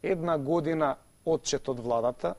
една година отчет од владата,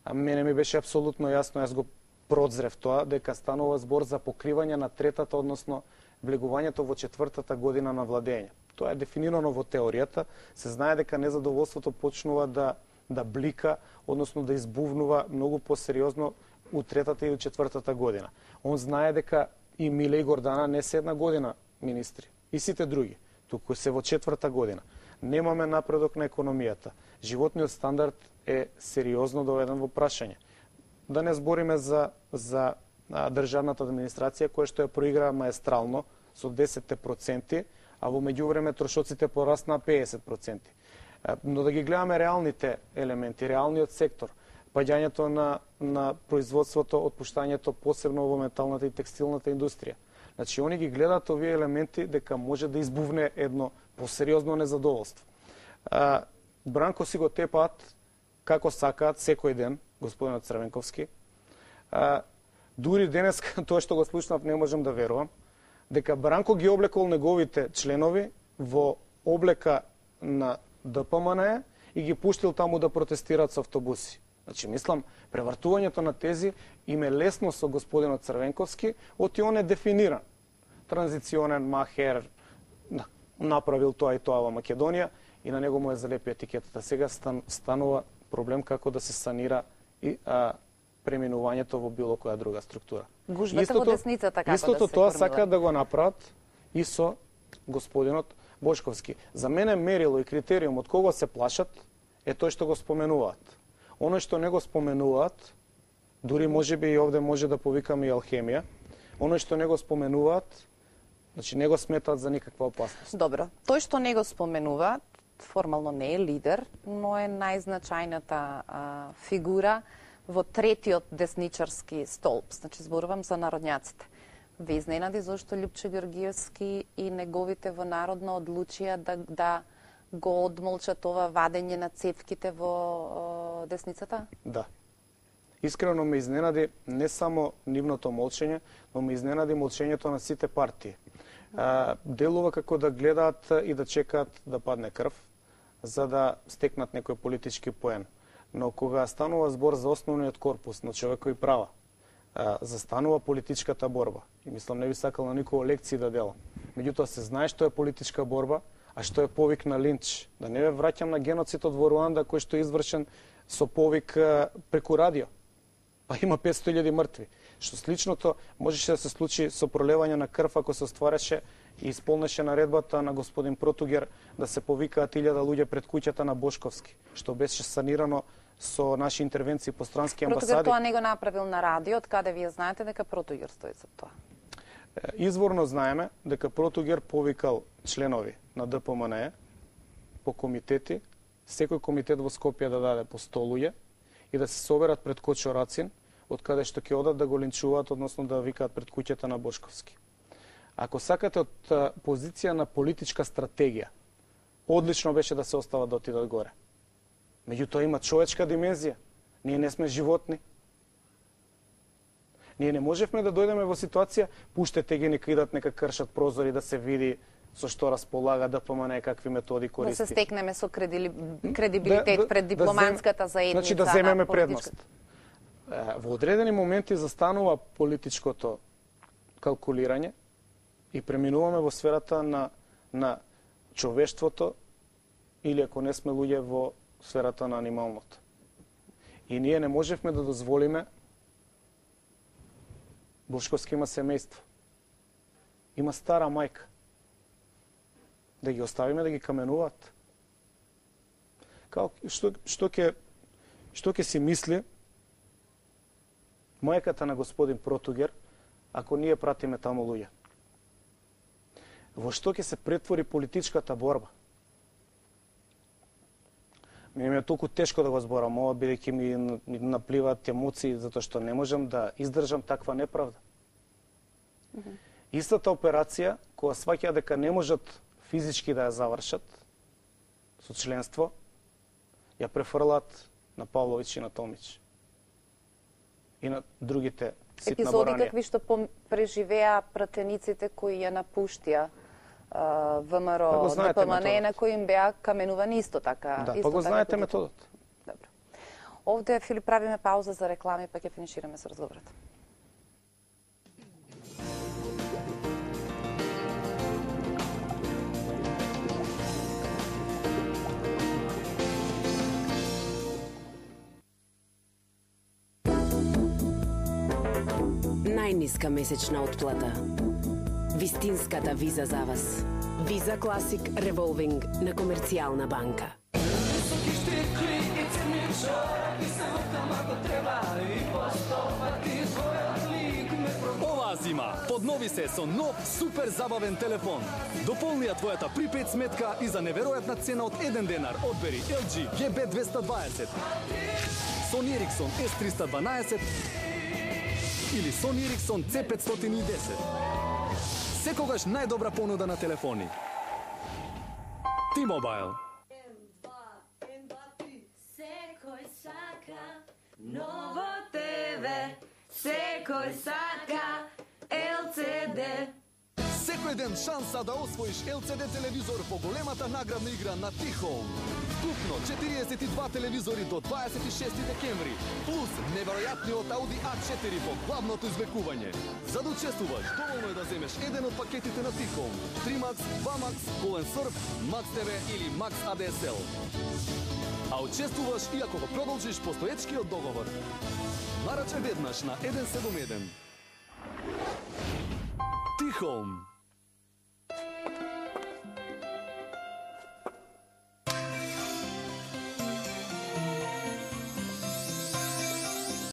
а мене ми беше апсолутно јасно, јас го прозрев тоа, дека станува збор за покривање на третата, односно влегувањето во четвртата година на владење. Тоа е дефинирано во теоријата, се знае дека незадоволството почнува да блика, односно да избувнува многу посериозно у третата и у четвртата година. Он знае дека и Миле и Гордана не се една година министри, и сите други, туку се во четврта година. Немаме напредок на економијата. Животниот стандард е сериозно доведен во прашање. Да не збориме за државната администрација која што ја проигра маестрално со 10%, а во меѓувреме трошоците пораснаа 50%. Но да ги гледаме реалните елементи, реалниот сектор, паѓањето на производството, отпуштањето посебно во металната и текстилната индустрија. Значи, они ги гледаат овие елементи дека може да избувне едно посериозно незадоволство. Бранко си го тепаат како сакаат секој ден, господинот Црвенковски. Дури денес, тоа што го слушнав, не можам да верувам, дека Бранко ги облекол неговите членови во облека на ДПМН и ги пуштил таму да протестираат со автобуси. Значи, мислам, превртувањето на тези им е лесно со господинот Црвенковски, оти он е дефиниран. Транзиционен махер, направил тоа и тоа во Македонија и на него му е залепи етикетата. Сега станува проблем како да се санира и преминувањето во било која друга структура. Гужбата во десницата како истото да се тоа формира? сака да го направат и со господинот Бошковски. За мене мерило и критериум од кого се плашат е тој што го споменуваат. Оно што не го споменуваат, дури можеби и овде може да повикаме и алхемија, оно што не го споменуваат, значи не го сметаат за никаква опасност. Добро. Тој што не го споменуваат, формално не е лидер, но е најзначајната фигура во третиот десничарски столб. Значи, зборувам за народњаците. Ве изненади зашто Љупчо Ѓоргиевски и неговите во Народно одлучија да го одмолчат ова вадење на цевките во десницата? Да. Искрено ме изненади не само нивното молчење, но ме изненади молчењето на сите партии. Делува како да гледаат и да чекаат да падне крв, за да стекнат некој политички поен. Но кога станува збор за основниот корпус на човекови права, застанува политичката борба. И мислам, не би сакал на никого лекции да делам. Меѓутоа се знае што е политичка борба, а што е повик на линч. Да не ве враќам на геноцидот во Руанда кој што е извршен со повик преку радио. Па има 500.000 мртви. Што сличното можеше да се случи со пролевање на крв ако се оствареше и исполнеше наредбата на господин Протугер да се повикаат 1000 луѓе пред куќата на Бошковски, што беше санирано со наши интервенции по странски амбасади. Протугер тоа не го направил на радио, од каде вие знаете дека Протугер стои за тоа? Изворно знаеме дека Протугер повикал членови на ДПМН по комитети, секој комитет во Скопје да даде по 100 луѓе и да се соберат пред Кочо Рацин, од каде што ќе одат да го линчуваат, односно да викаат пред куќата на Бошковски. Ако сакате од позиција на политичка стратегија, одлично беше да се остава да отидат горе. Меѓутоа има човечка димензија. Ние не сме животни. Ние не можевме да дојдеме во ситуација, пуштете ги нека идат, нека кршат прозори да се види со што располага ДПМН, какви методи користи. Да се стекнеме со кредибилитет пред дипломатската заедница. Значи да земеме предност. Во одредени моменти застанува политичкото калкулирање и преминуваме во сферата на човештвото или ако не сме луѓе во сферата на анималното. И ние не можевме да дозволиме. Бошковски има семејство. Има стара мајка. Да ги оставиме да ги каменуваат. Што ќе си мисли мајката на господин Протугер ако ние пратиме таму луѓе? Во што ќе се претвори политичката борба? Ми е толку тешко да го зборам ова, бидејќи ми напливаат емоции, затоа што не можам да издржам таква неправда. Истата операција, кога сваќа дека не можат физички да ја завршат со членство, ја префрлаат на Павлович и на Томич. И на другите ситна епизоди боранија. какви што преживеа пратениците кои ја напуштија Па го ВМРО, знаете ДПМН, методот. на кои им беа каменувани исто така. Да, исто па го така знаете како методот. Добро. Овде, Филип, правиме пауза за реклами, па ќе финишираме со разговорот. Најниска месечна отплата. Вистинската виза за вас. Виза Класик Револвинг на Комерцијална банка. Оваа зима поднови се со нов супер забавен телефон. Дополни ја твојата припед сметка и за неверојатна цена од 1 денар одбери LG GB220, Sony Ericsson S312 или Sony Ericsson C510. Секогаш најдобра понуда на телефони. T-Mobile. Секој сака ново ТВ, секој сака LCD. Секој ден шанса да освоиш LCD телевизор по големата наградна игра на T-Home. Вкупно 42 телевизори до 26 декември, плюс неверојатниот Audi A4 во главното извлекување. За да учествуваш, доволно е да земеш еден од пакетите на T-Home: 3Max, 2Max, Golden Surf, Max TV или Max ADSL. А учествуваш и ако го продолжиш постоечкиот договор. Нараче веднаш на 171. T-Home.